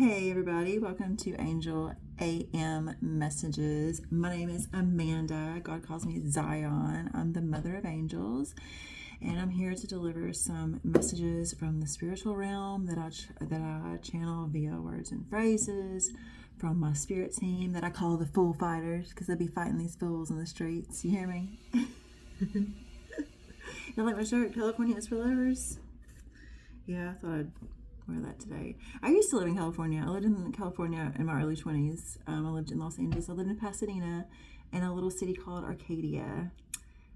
Hey everybody, welcome to Angel AM Messages. My name is Amanda. God calls me Zion. I'm the mother of angels, and I'm here to deliver some messages from the spiritual realm that I channel via words and phrases from my spirit team that I call the Fool Fighters, because they be fighting these fools in the streets. You hear me? You like my shirt? California is for lovers. Yeah, I thought I'd wear that today. I used to live in California. I lived in California in my early 20s. I lived in Los Angeles. I lived in Pasadena in a little city called Arcadia.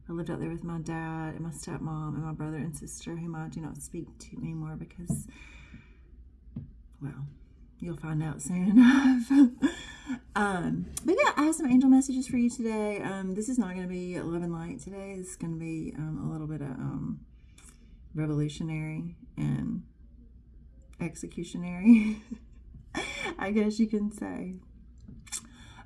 I lived out there with my dad and my stepmom and my brother and sister, whom I do not speak to anymore because, well, you'll find out soon enough. But yeah, I have some angel messages for you today. This is not going to be love and light today. This is going to be a little bit of revolutionary and executionary, I guess you can say.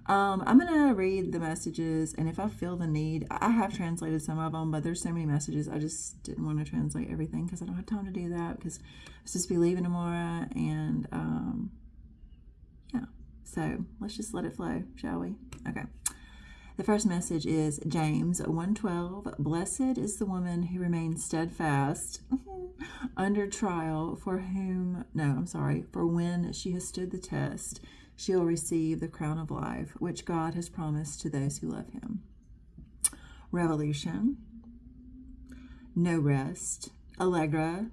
I'm going to read the messages, and if I feel the need, I have translated some of them, but there's so many messages, I just didn't want to translate everything because I don't have time to do that because I'm supposed to be leaving tomorrow, and yeah, so let's just let it flow, shall we? Okay. The first message is James 1:12. Blessed is the woman who remains steadfast under trial, for when she has stood the test, she will receive the crown of life, which God has promised to those who love him. Revolution. No rest. Allegra.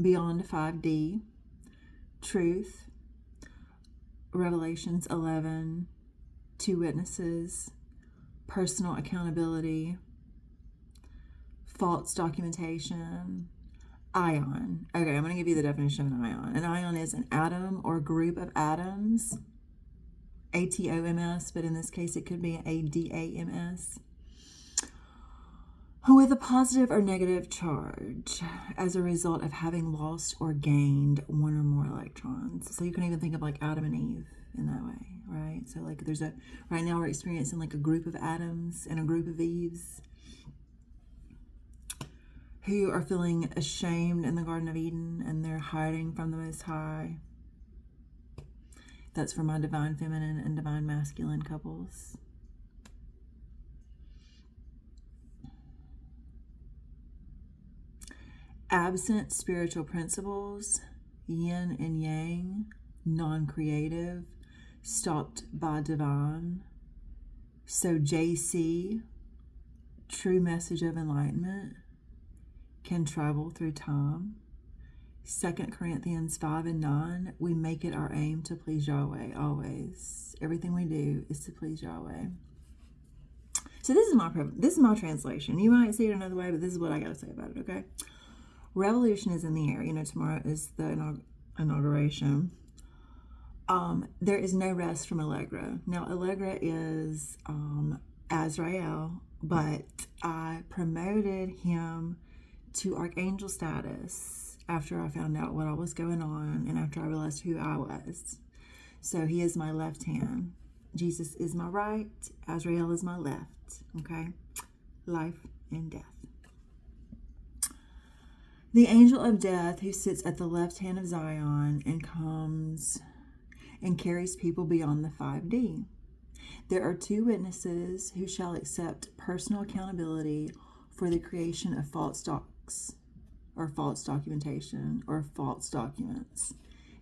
Beyond 5D. Truth. Revelations 11. Two witnesses, personal accountability, false documentation, ion. Okay, I'm going to give you the definition of an ion. An ion is an atom or group of atoms, ATOMS, but in this case it could be ADAMS, with a positive or negative charge as a result of having lost or gained one or more electrons. So you can even think of like Adam and Eve in that way, right? So like right now we're experiencing like a group of Adams and a group of Eves who are feeling ashamed in the Garden of Eden, and they're hiding from the Most High. That's for my divine feminine and divine masculine couples. Absent spiritual principles, yin and yang, non-creative, stopped by divine. So JC, true message of enlightenment, can travel through time. 2 Corinthians 5:9, we make it our aim to please Yahweh always. Everything we do is to please Yahweh. So this is my translation. You might see it another way, but this is what I got to say about it, okay? Revolution is in the air. Tomorrow is the inauguration. There is no rest from Allegra. Now, Allegra is Azrael, but I promoted him to archangel status after I found out what all was going on and after I realized who I was. So he is my left hand. Jesus is my right. Azrael is my left. Okay? Life and death. The angel of death who sits at the left hand of Zion and comes and carries people beyond the 5D. There are two witnesses who shall accept personal accountability for the creation of false docs, or false documentation, or false documents.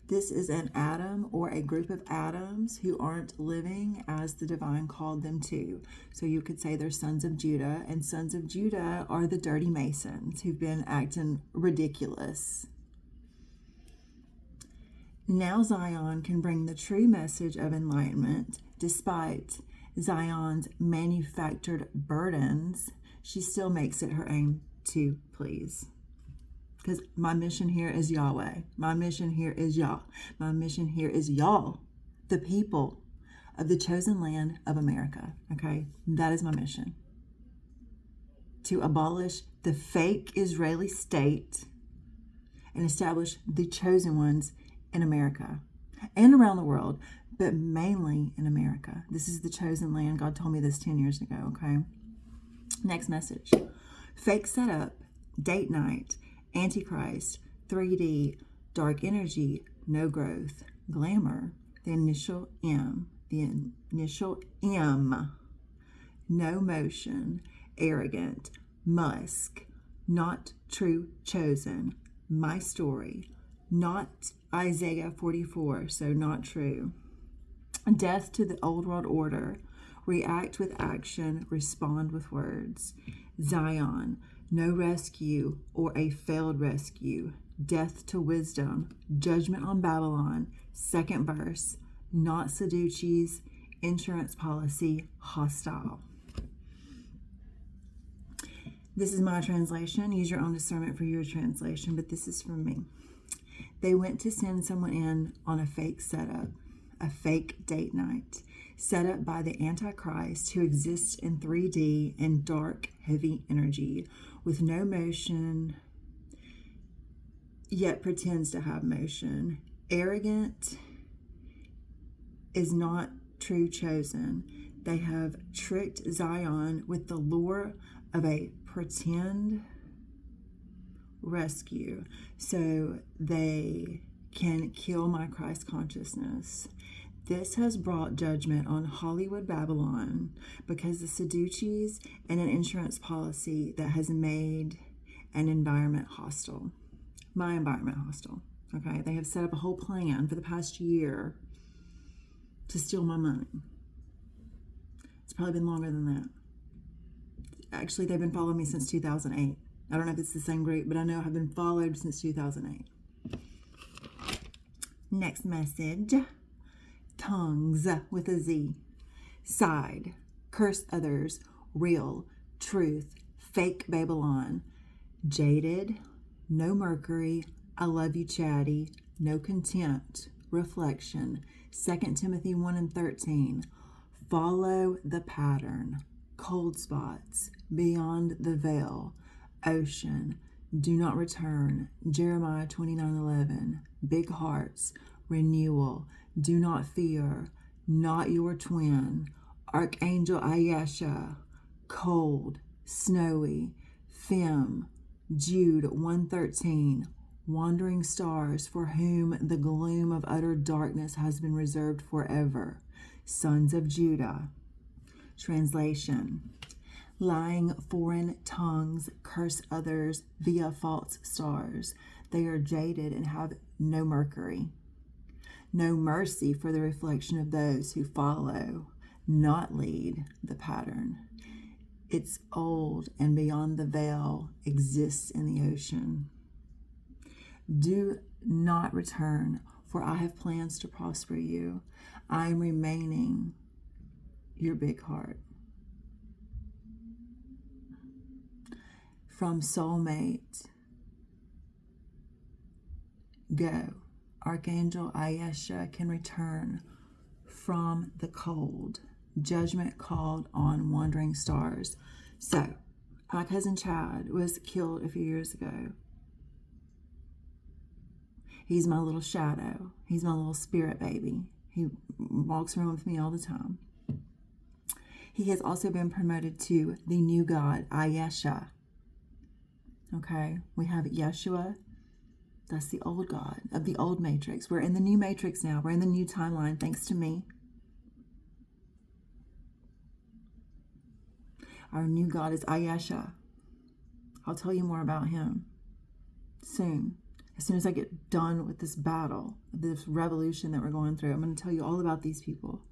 This is an atom or a group of atoms who aren't living as the divine called them to. So you could say they're sons of Judah, and sons of Judah are the dirty masons who've been acting ridiculous. Now Zion can bring the true message of enlightenment. Despite Zion's manufactured burdens, she still makes it her aim to please. Because my mission here is Yahweh. My mission here is Yah. My mission here is y'all, the people of the chosen land of America. Okay? That is my mission. To abolish the fake Israeli state and establish the chosen ones in America and around the world, but mainly in America. This is the chosen land. God told me this 10 years ago, okay? Next message. Fake setup, date night, Antichrist, 3D, dark energy, no growth. Glamour, the initial M, no motion. Arrogant, musk, not true, chosen. My story, not Isaiah 44, so not true. Death to the old world order. React with action, respond with words. Zion, no rescue or a failed rescue. Death to wisdom, judgment on Babylon. Second verse, not Sadducees, insurance policy, hostile. This is my translation. Use your own discernment for your translation, but this is from me. They went to send someone in on a fake setup, a fake date night, set up by the Antichrist who exists in 3D and dark, heavy energy with no motion, yet pretends to have motion. Arrogant is not true, chosen. They have tricked Zion with the lure of a pretend rescue so they can kill my Christ consciousness. This has brought judgment on Hollywood Babylon because the Sadducees and an insurance policy that has made an environment hostile. My environment hostile. Okay, they have set up a whole plan for the past year to steal my money. It's probably been longer than that. Actually, they've been following me since 2008. I don't know if it's the same group, but I know I've been followed since 2008. Next message. Tongues with a Z. Side. Curse others. Real. Truth. Fake Babylon. Jaded. No Mercury. I love you, chatty. No contempt. Reflection. 2 Timothy 1:13. Follow the pattern. Cold spots. Beyond the veil. Ocean. Do not return. Jeremiah 29:11. Big hearts. Renewal. Do not fear. Not your twin. Archangel Yayyy. Cold. Snowy. Fem. Jude 1:13. Wandering stars for whom the gloom of utter darkness has been reserved forever. Sons of Judah. Translation. Lying foreign tongues curse others via false stars. They are jaded and have no Mercury. No mercy for the reflection of those who follow, not lead, the pattern. It's old and beyond the veil exists in the ocean. Do not return, for I have plans to prosper you. I am remaining your big heart. From soulmate, go. Archangel Yayyy can return from the cold. Judgment called on wandering stars. So, my cousin Chad was killed a few years ago. He's my little shadow. He's my little spirit baby. He walks around with me all the time. He has also been promoted to the new god, Yayyy. Okay, we have Yeshua. That's the old God of the old matrix. We're in the new matrix now. We're in the new timeline, thanks to me. Our new God is Yayyy. I'll tell you more about him soon. As soon as I get done with this battle, this revolution that we're going through, I'm going to tell you all about these people.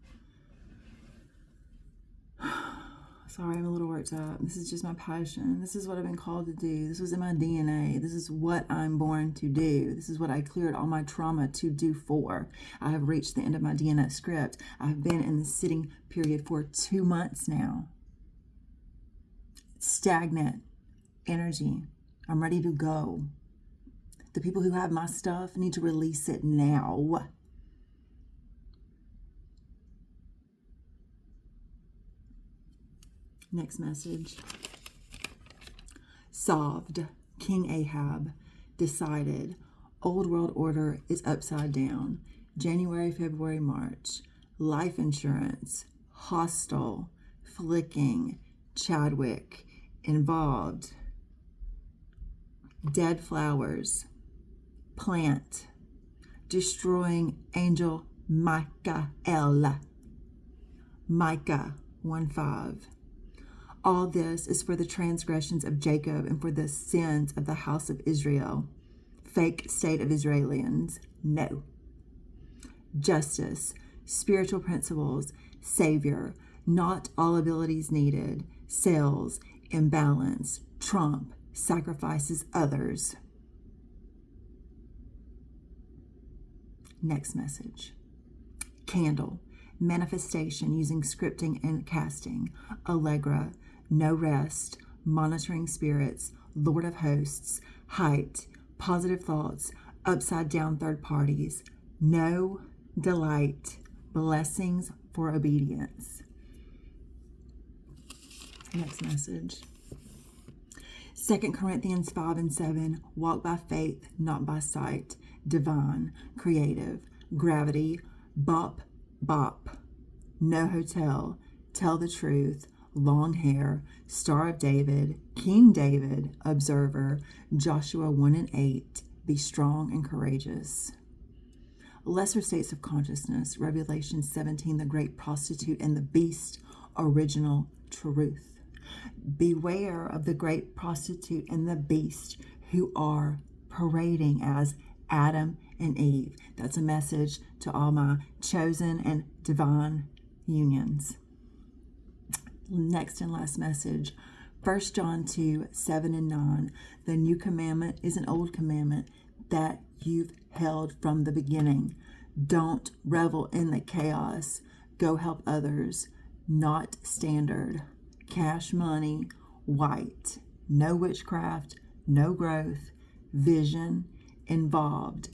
Sorry, I'm a little worked up. This is just my passion. This is what I've been called to do. This was in my DNA. This is what I'm born to do. This is what I cleared all my trauma to do for. I have reached the end of my DNA script. I've been in the sitting period for 2 months now. Stagnant energy. I'm ready to go. The people who have my stuff need to release it now. Next message. Solved. King Ahab decided. Old world order is upside down. January, February, March. Life insurance. Hostile. Flicking. Chadwick. Involved. Dead flowers. Plant. destroying angel Michael. Micah 1:5. All this is for the transgressions of Jacob and for the sins of the house of Israel. Fake state of Israelians. No. Justice, spiritual principles, Savior, not all abilities needed, sales, imbalance, Trump, sacrifices others. Next message. Candle, manifestation using scripting and casting, Allegra, no rest, monitoring spirits, Lord of hosts, height, positive thoughts, upside down third parties, no delight, blessings for obedience. Next message. 2 Corinthians 5:7, walk by faith, not by sight, divine, creative, gravity, bop, no hotel, tell the truth, long hair, Star of David, King David, observer, Joshua 1:8, be strong and courageous. Lesser states of consciousness, Revelation 17, the great prostitute and the beast, original truth. Beware of the great prostitute and the beast who are parading as Adam and Eve. That's a message to all my chosen and divine unions. Next and last message, 1 John 2:7-9. The new commandment is an old commandment that you've held from the beginning. Don't revel in the chaos. Go help others. Not standard. Cash money. White. No witchcraft. No growth. Vision. Involved.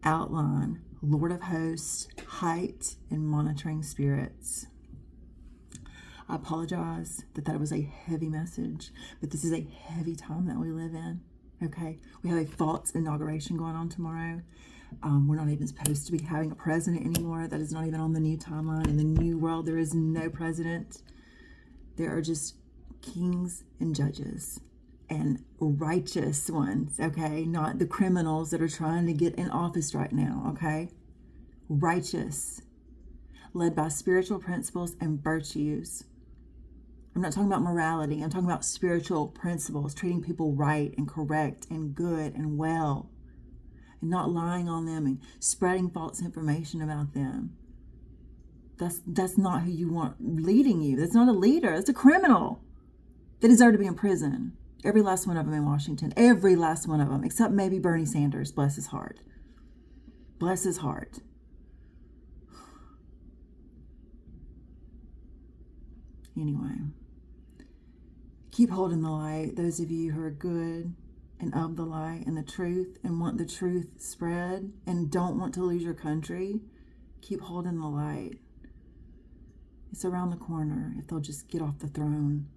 Outline. Lord of hosts. Height. And monitoring spirits. I apologize that was a heavy message, but this is a heavy time that we live in. Okay, we have a false inauguration going on tomorrow. We're not even supposed to be having a president anymore. That is not even on the new timeline. In the new world, there is no president. There are just kings and judges and righteous ones, okay? Not the criminals that are trying to get in office right now, okay? Righteous, led by spiritual principles and virtues. I'm not talking about morality. I'm talking about spiritual principles, treating people right and correct and good and well, and not lying on them and spreading false information about them. That's not who you want leading you. That's not a leader. That's a criminal. They deserve to be in prison. Every last one of them in Washington. Every last one of them, except maybe Bernie Sanders. Bless his heart. Bless his heart. Anyway, keep holding the light. Those of you who are good and of the light and the truth and want the truth spread and don't want to lose your country, keep holding the light. It's around the corner if they'll just get off the throne.